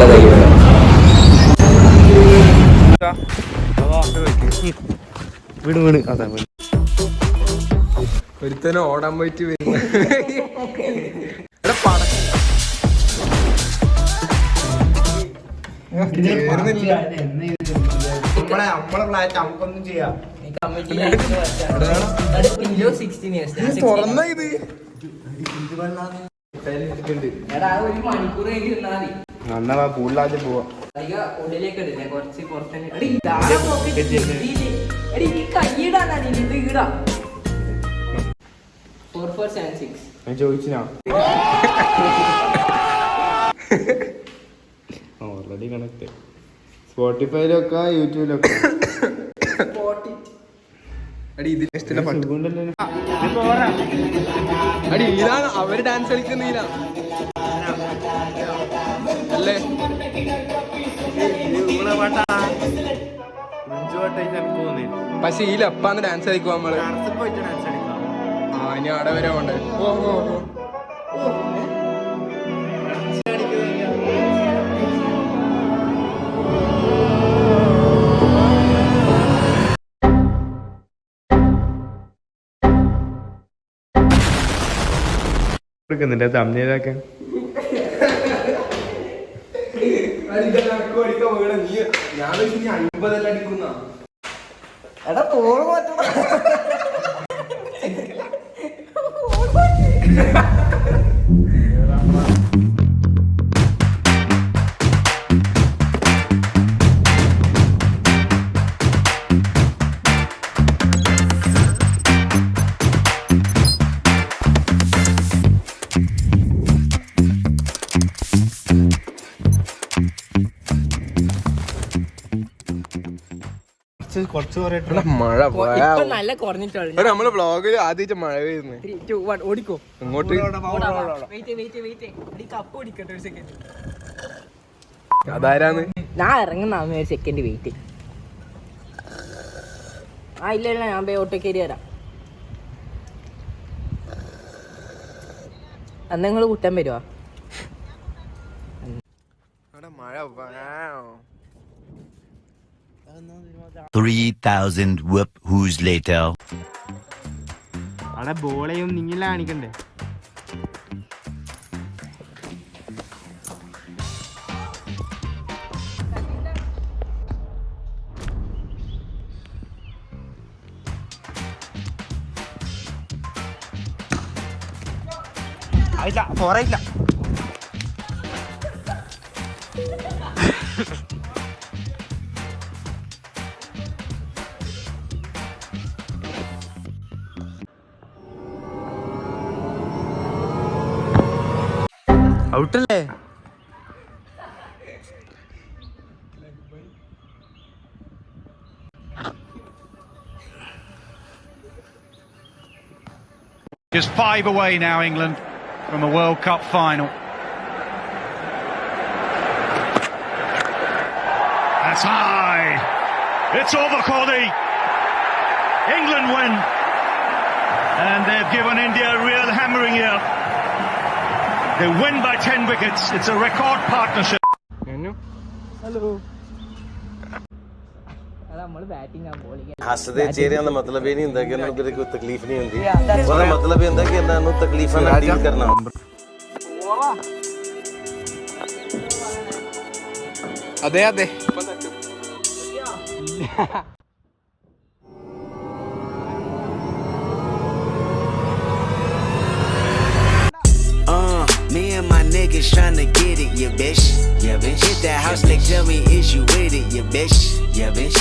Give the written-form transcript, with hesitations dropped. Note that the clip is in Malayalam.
നല്ല ധൈര്യം. വീണ് അതാ ഒരുത്തനെ ഓടാൻ പോയിട്ട് നമുക്കൊന്നും ചെയ്യാം. തുറന്ന ഇത് എന്നാ കൂടുതലാദ്യം പോവാ. ചോദിച്ചാ ഓൾറെഡി കണക്ട് സ്പോട്ടിഫൈയിലൊക്കെ യൂട്യൂബിലൊക്കെ. അടി ഇതാണ് അവര് ഡാൻസ് കളിക്കുന്നില്ല അല്ലേ? പക്ഷെ ഈ ലപ്പാന്ന് ഡാൻസ് കളിക്കുവാ നമ്മള്. ആ ഇനി അവിടെ വരെ പോണ്ടേ. നിന്റെ തമ്മിലൊക്കെ ഞാൻ 50 അടിക്കുന്ന എടാ പോള് മാറ്റണം. മഴ നമ്മള് വ്ളോഗിൽ ആദ്യമായിട്ട് മഴ പെയ്യുന്നത്. ഓടിക്കോ അങ്ങോട്ട് അതാരാന്ന് ഞാൻ ഇറങ്ങുന്ന ഒരു സെക്കൻഡ് വെയിറ്റ്. ആ ഇല്ല ഞാൻ പോയി ഓട്ടോ കയറി വരാം. അന്ന് നിങ്ങൾ കുറ്റം വരുവാ? മഴ 3,000 whoop-hoos later. അവിടെ ബോളെയും നിങ്ങില്ല കാണിക്കണ്ടേ? ആയില്ല പോരായില്ല. ഔട്ടല്ലേ? Just 5 away now, England, from a World Cup final. That's high. It's over, Cody. England win. And they've given India a real hammering here. They win by 10 wickets. It's a record partnership. Hello. हंसदे चेहरे का मतलब ये नहीं होता कि उन्हें कोई तकलीफ नहीं होती. उसका मतलब ये होता है कि उन्हें तकलीफ ना डील करना. അതെ അതെ Me and my niggas tryna get it, yeah bitch. Yeah bitch. Hit that house like tell me is you with it, yeah bitch. Yeah bitch.